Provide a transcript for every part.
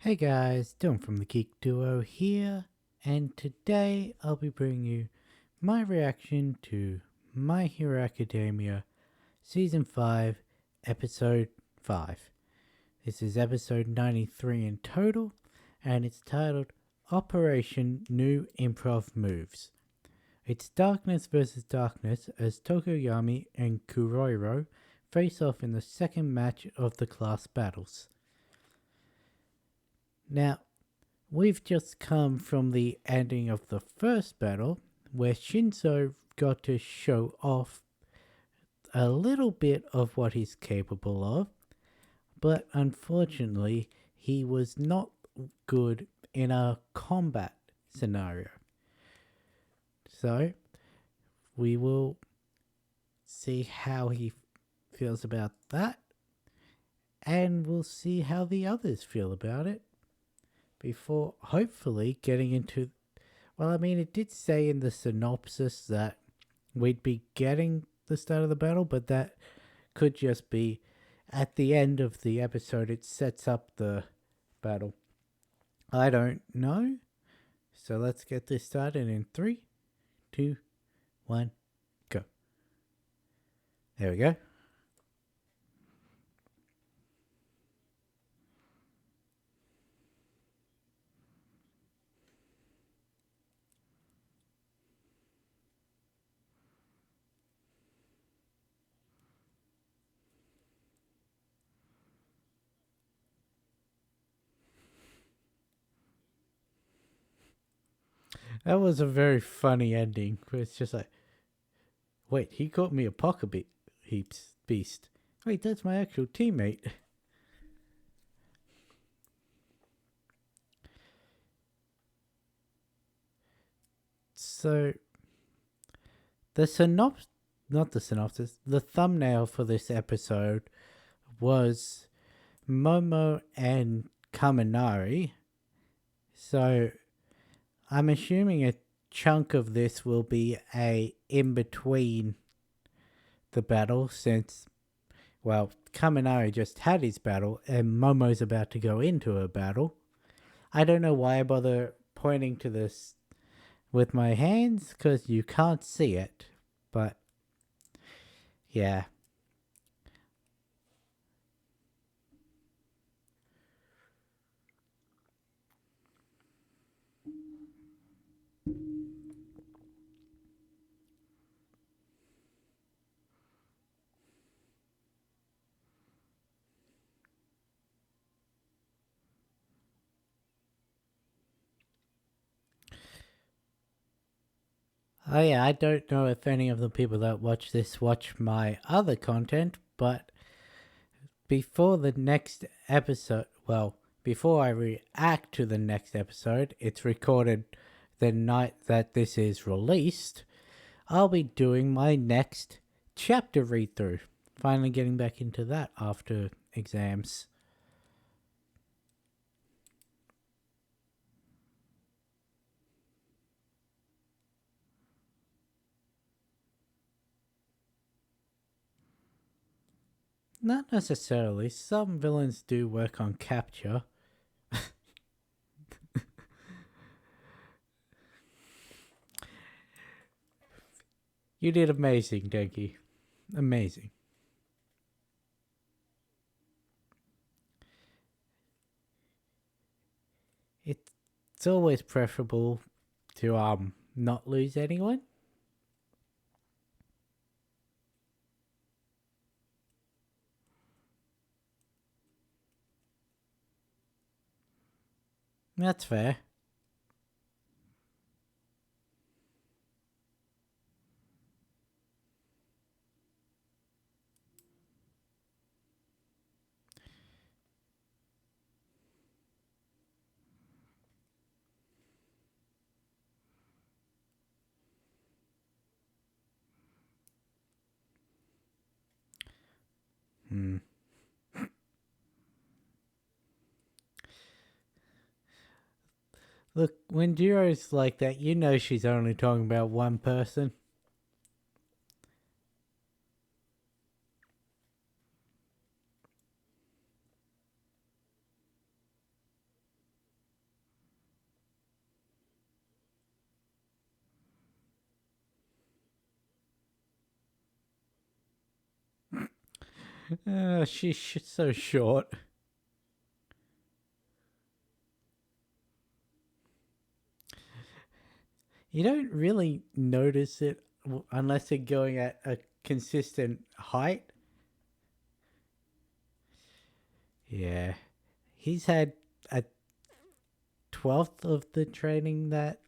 Hey guys, Dylan from the Geek Duo here, and today I'll be bringing you my reaction to My Hero Academia Season 5, Episode 5. This is episode 93 in total, and it's titled Operation New Improv Moves. It's darkness versus darkness as Tokoyami and Kuroiro face off in the second match of the class battles. Now, we've just come from the ending of the first battle, where Shinzo got to show off a little bit of what he's capable of, but unfortunately, he was not good in a combat scenario. So, we will see how he feels about that, and we'll see how the others feel about it before hopefully getting into... Well, I mean, it did say in the synopsis that we'd be getting the start of the battle, but that could just be at the end of the episode. It sets up the battle. I don't know. So let's get this started in 3, 2, 1, go. There we go. That was a very funny ending. It's just like, wait, he called me a pocket beast. Wait, that's my actual teammate. So, the the thumbnail for this episode was Momo and Kaminari. So, I'm assuming a chunk of this will be a in between the battle, since, well, Kaminari just had his battle and Momo's about to go into a battle. I don't know why I bother pointing to this with my hands, because you can't see it, but yeah. Oh yeah, I don't know if any of the people that watch this watch my other content, but before the next episode, well, before I react to the next episode, it's recorded the night that this is released, I'll be doing my next chapter read through. Finally getting back into that after exams. Not necessarily. Some villains do work on capture. You did amazing, Denki. Amazing. It's always preferable to not lose anyone. That's fair. Hmm. Look, when Jiro's like that, you know she's only talking about one person. She's so short. You don't really notice it unless you're going at a consistent height. Yeah. He's had a 12th of the training that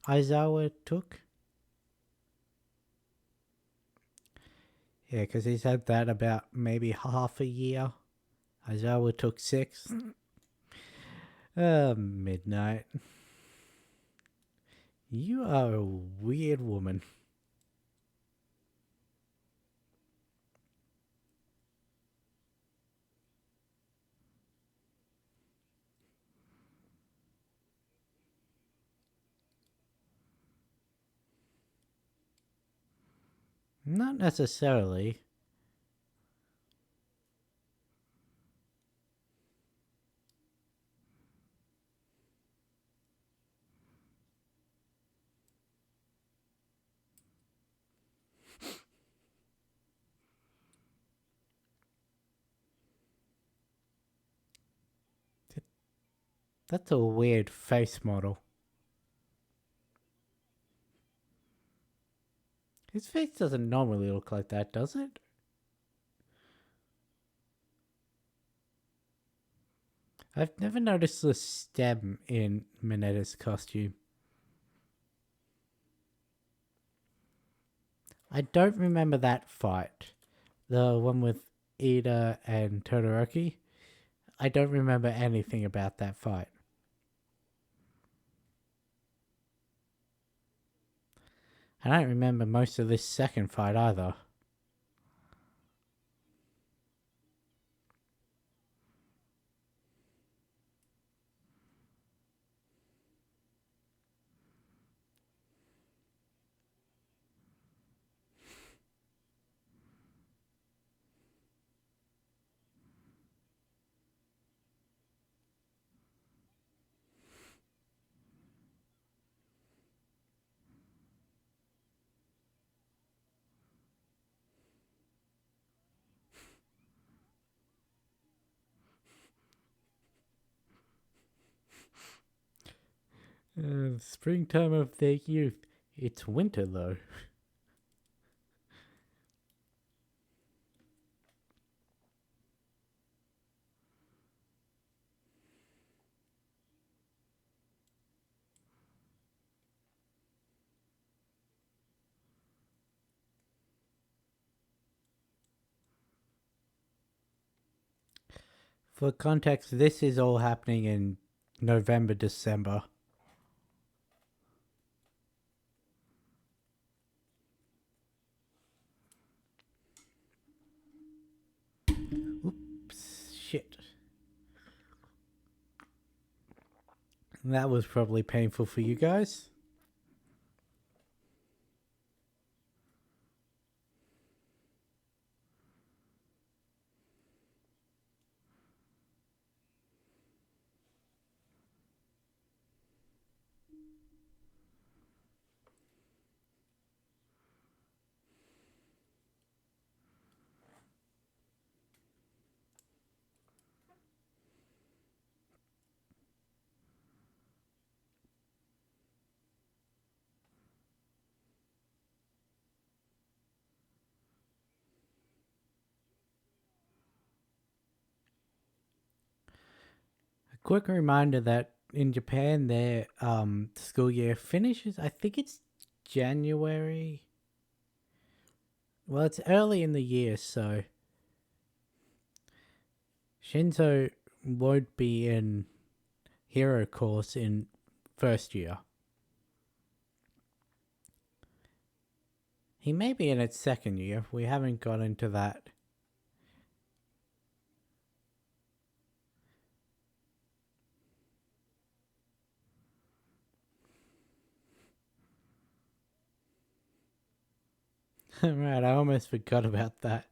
Aizawa took. Yeah, because he's had that about maybe half a year. Aizawa took 6. Midnight. You are a weird woman. Not necessarily. That's a weird face model. His face doesn't normally look like that, does it? I've never noticed the stem in Minetta's costume. I don't remember that fight. The one with Ida and Todoroki. I don't remember anything about that fight. I don't remember most of this second fight either. Springtime of their youth. It's winter though. For context, this is all happening in November, December. Oops, shit. That was probably painful for you guys. A quick reminder that in Japan, their school year finishes, I think it's January. Well, it's early in the year, so Shinzo won't be in hero course in first year. He may be in its second year. We haven't got into that. Right, I almost forgot about that.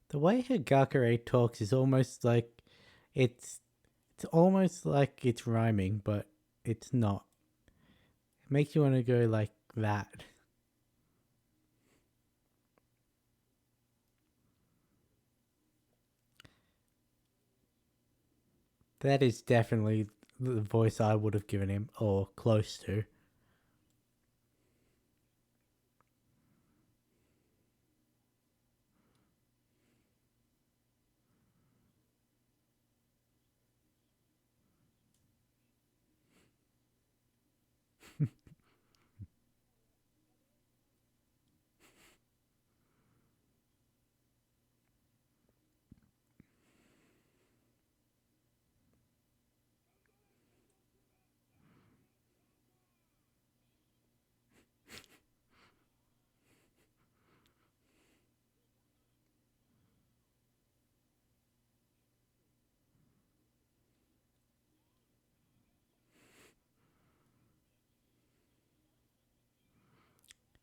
The way Hagakure talks is almost like it's it's almost like it's rhyming, but it's not. It makes you want to go like that. That is definitely the voice I would have given him, or close to.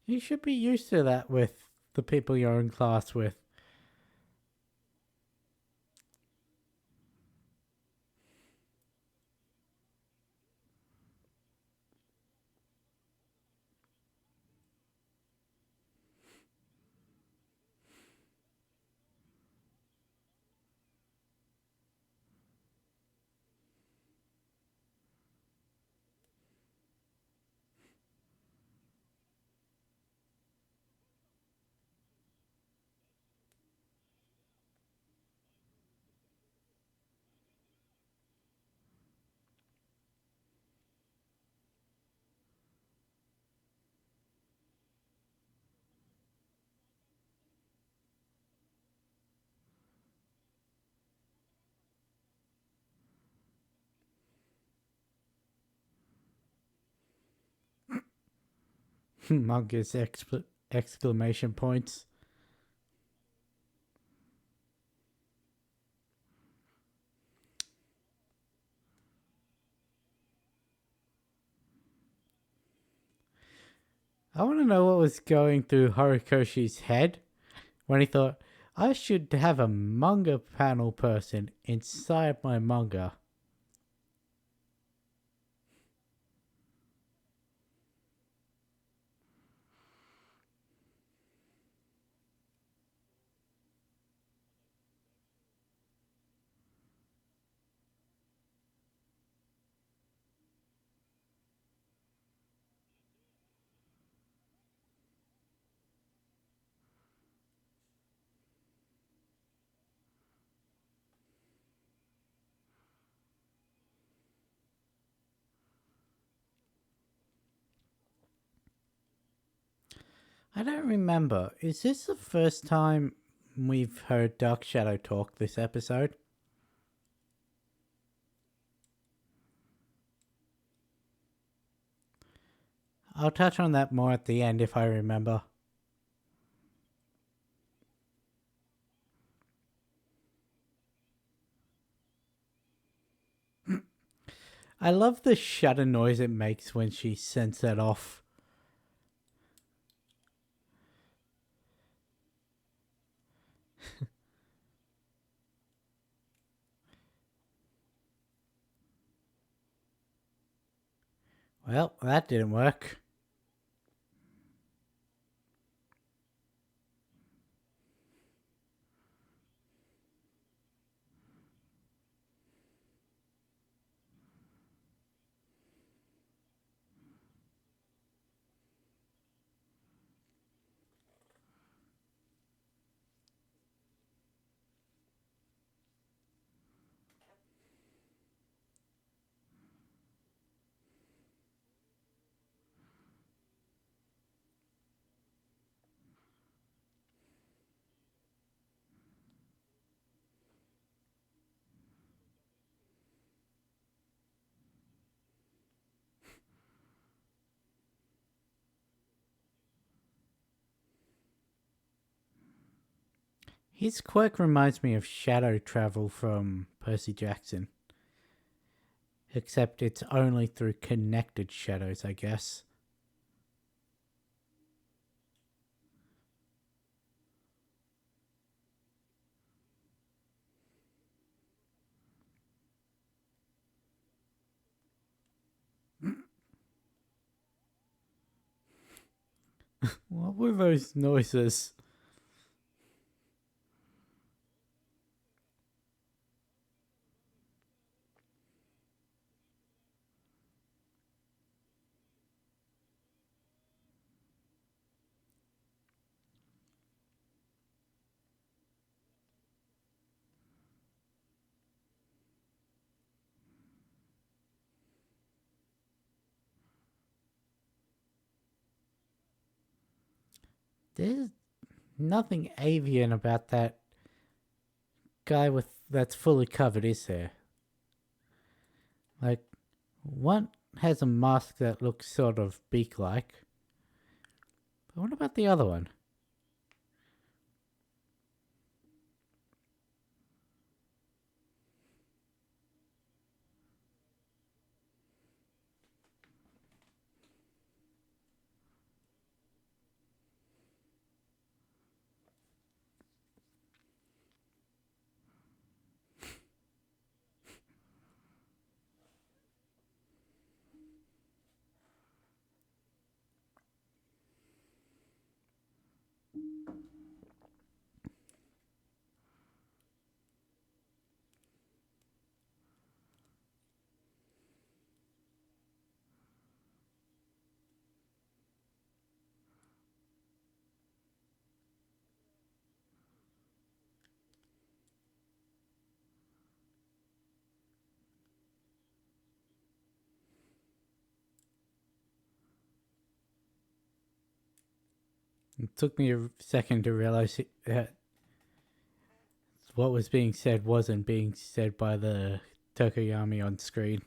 You should be used to that with the people you're in class with. Mungus exclamation points. I want to know what was going through Horikoshi's head when he thought, I should have a manga panel person inside my manga. I don't remember. Is this the first time we've heard Dark Shadow talk this episode? I'll touch on that more at the end if I remember. I love the shudder noise it makes when she sends that off. Well, that didn't work. His quirk reminds me of shadow travel from Percy Jackson. Except it's only through connected shadows, I guess. What were those noises? There's nothing avian about that guy with that's fully covered, is there? Like, one has a mask that looks sort of beak-like. But what about the other one? It took me a second to realize that what was being said wasn't being said by the Tokoyami on screen.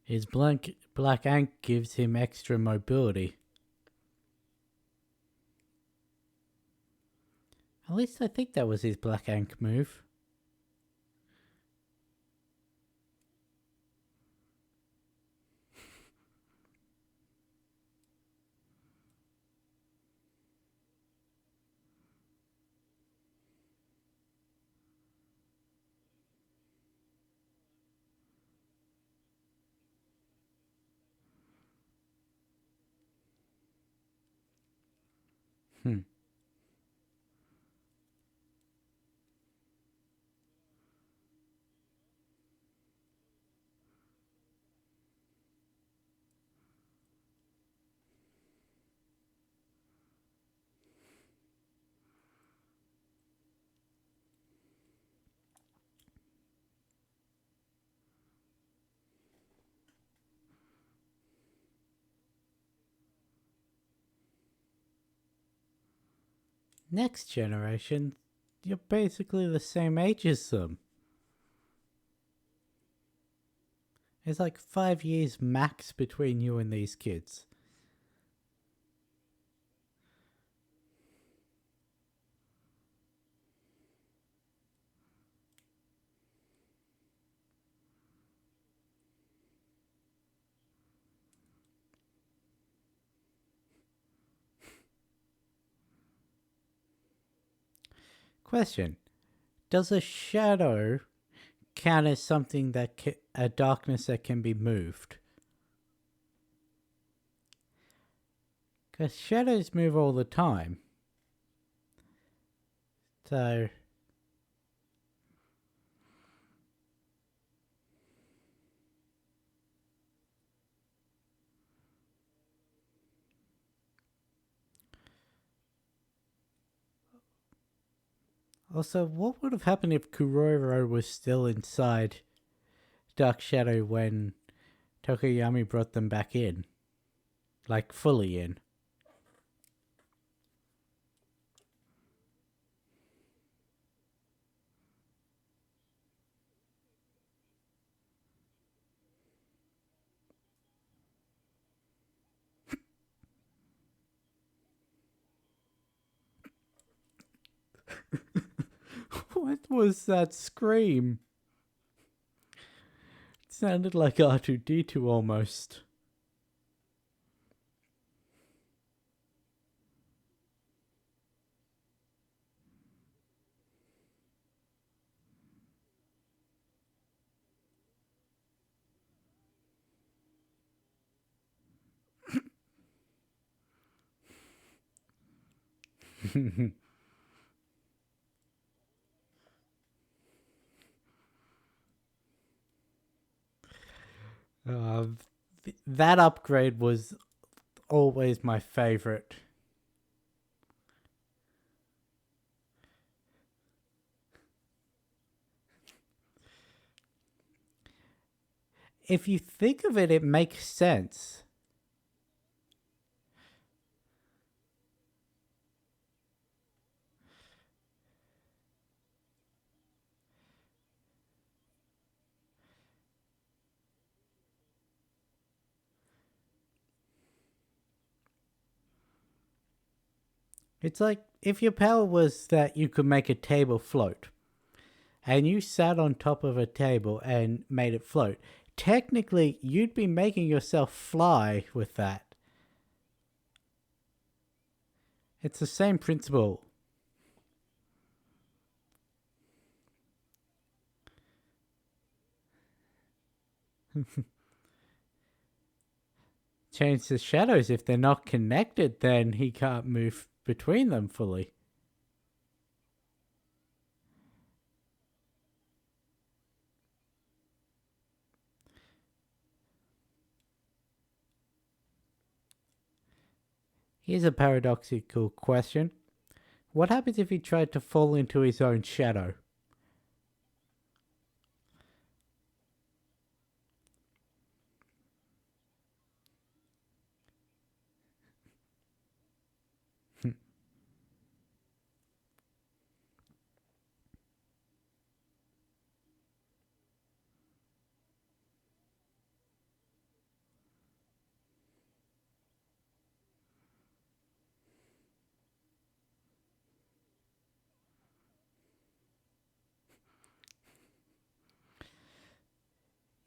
His black ink gives him extra mobility. At least I think that was his black ink move. Hmm. Next generation, you're basically the same age as them. There's like 5 years max between you and these kids. Question: does a shadow count as something a darkness that can be moved? Because shadows move all the time. So, also, what would have happened if Kuroro was still inside Dark Shadow when Tokoyami brought them back in? Like, fully in. What was that scream? It sounded like R2D2 almost. Uh, that upgrade was always my favorite. If you think of it, it makes sense. It's like if your power was that you could make a table float, and you sat on top of a table and made it float. Technically, you'd be making yourself fly with that. It's the same principle. Change the shadows. If they're not connected, then he can't move between them fully. Here's a paradoxical question. What happens if he tried to fall into his own shadow?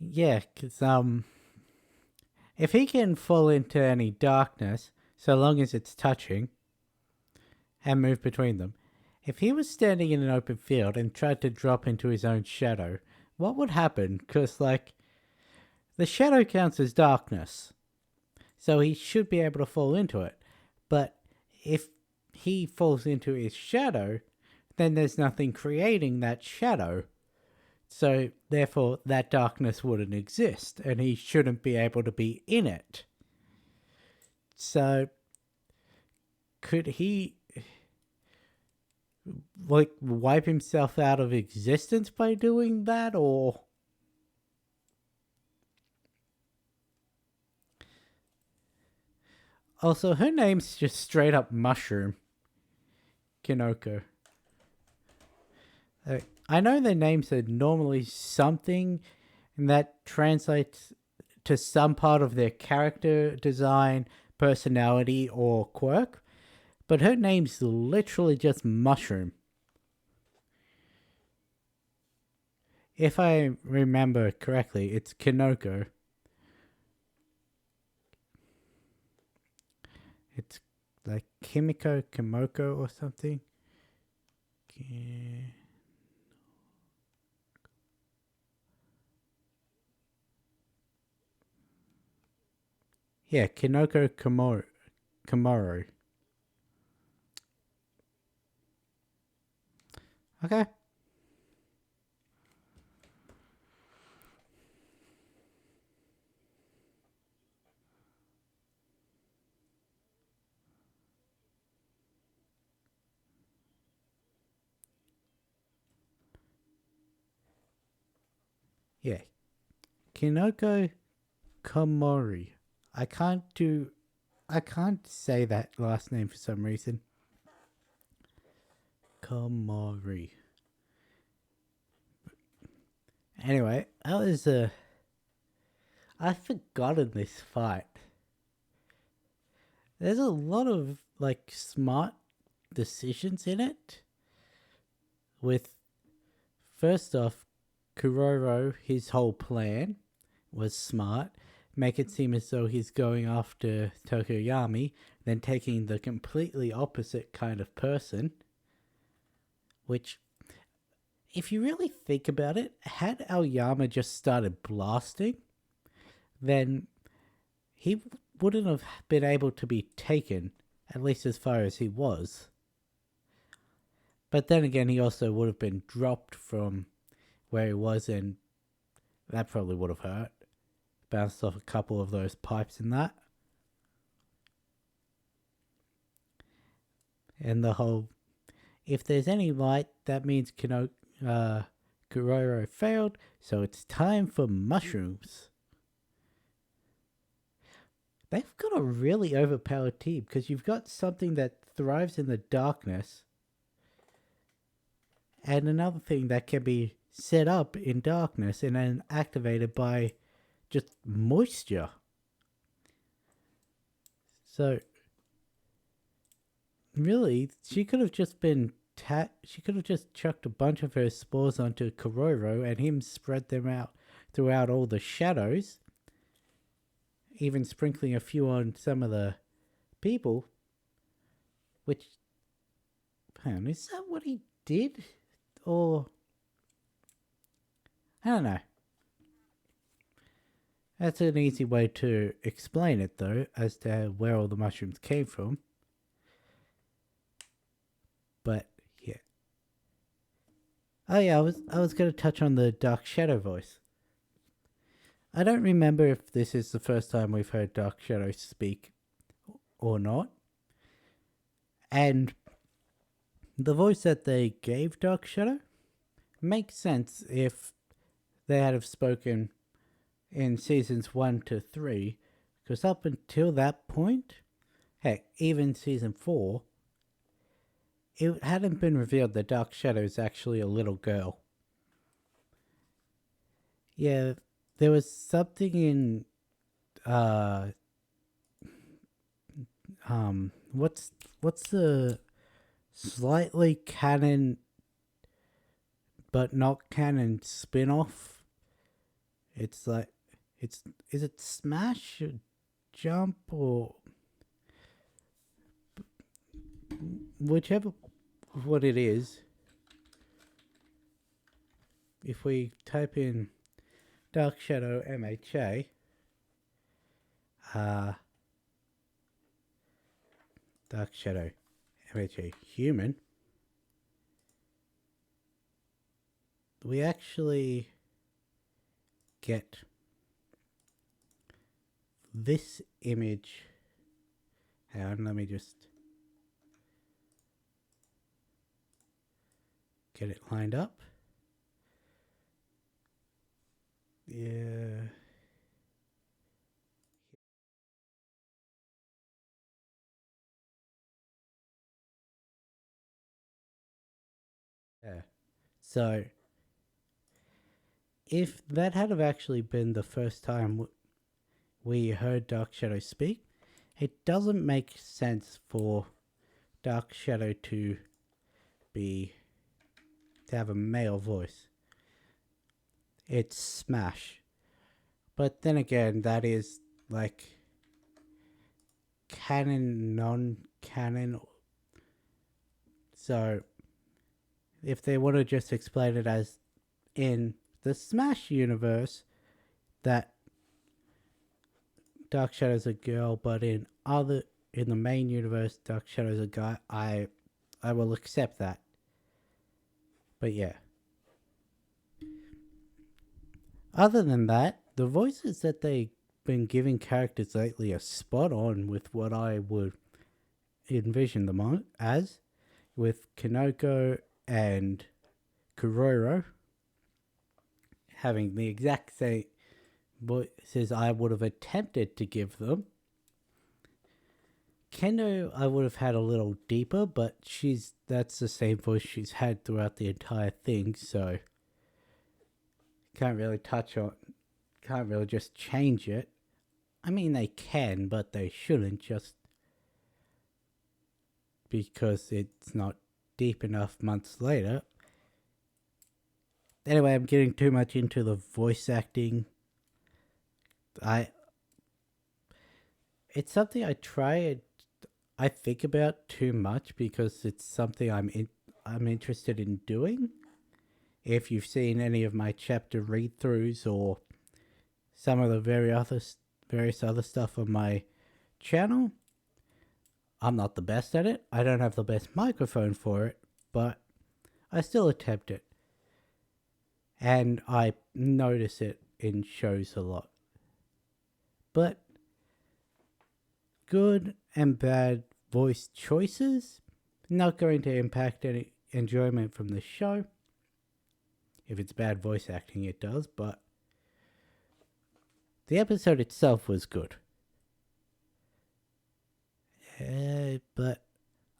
Yeah, because if he can fall into any darkness, so long as it's touching, and move between them, if he was standing in an open field and tried to drop into his own shadow, what would happen? Because, like, the shadow counts as darkness, so he should be able to fall into it. But if he falls into his shadow, then there's nothing creating that shadow. So, therefore, that darkness wouldn't exist, and he shouldn't be able to be in it. So, could he, like, wipe himself out of existence by doing that, or? Also, her name's just straight up Mushroom. Kinoko. I know their names are normally something, and that translates to some part of their character design, personality, or quirk, but her name's literally just Mushroom. If I remember correctly, it's Kinoko. It's like Kimiko or something. Yeah, Kinoko Komoru. Okay. Yeah. Kinoko Komori. I can't say that last name for some reason. Komori. Anyway, that was I've forgotten this fight. There's a lot of like smart decisions in it with first off, Kuroro, his whole plan was smart. Make it seem as though he's going after Tokoyami, then taking the completely opposite kind of person. Which, if you really think about it, had Aoyama just started blasting, then he wouldn't have been able to be taken, at least as far as he was. But then again, he also would have been dropped from where he was, and that probably would have hurt. Bounced off a couple of those pipes in that. And the whole, if there's any light, that means Kuroro failed, so it's time for mushrooms. They've got a really overpowered team, because you've got something that thrives in the darkness, and another thing that can be set up in darkness and then activated by just moisture. So, really, she could have just been she could have just chucked a bunch of her spores onto Kuroro and him spread them out throughout all the shadows, even sprinkling a few on some of the people. Which, hang on, is that what he did? Or, I don't know. That's an easy way to explain it, though, as to where all the mushrooms came from. But yeah. Oh yeah, I was going to touch on the Dark Shadow voice. I don't remember if this is the first time we've heard Dark Shadow speak or not. And the voice that they gave Dark Shadow makes sense if they had have spoken in seasons 1 to 3, because up until that point, heck, even season 4, it hadn't been revealed that Dark Shadow is actually a little girl. Yeah, there was something in what's the slightly canon but not canon spin-off? It's like, is it Smash or Jump or whichever what it is. If we type in Dark Shadow MHA, Dark Shadow MHA human, we actually get this image. Hang on, let me just get it lined up. Yeah. Yeah. So, if that had have actually been the first time we heard Dark Shadow speak, it doesn't make sense for Dark Shadow to have a male voice. It's Smash. But then again, that is like canon, non-canon. So, if they want to just explain it as in the Smash universe, that Dark Shadow's a girl, but in the main universe, Dark Shadow's a guy, I will accept that. But yeah. Other than that, the voices that they've been giving characters lately are spot on with what I would envision them as, with Kinoko and Kuroro having the exact same voices I would have attempted to give them. Kendo I would have had a little deeper, but that's the same voice she's had throughout the entire thing, so can't really just change it. I mean, they can, but they shouldn't, just because it's not deep enough months later. Anyway, I'm getting too much into the voice acting. It's something I think about too much because it's something I'm interested in doing. If you've seen any of my chapter read-throughs or some of the various other stuff on my channel, I'm not the best at it. I don't have the best microphone for it, but I still attempt it. And I notice it in shows a lot. But good and bad voice choices not going to impact any enjoyment from the show. If it's bad voice acting, it does, but the episode itself was good. But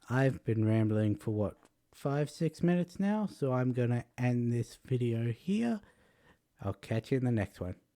I've been rambling for what, 5-6 minutes now, so I'm gonna end this video here. I'll catch you in the next one.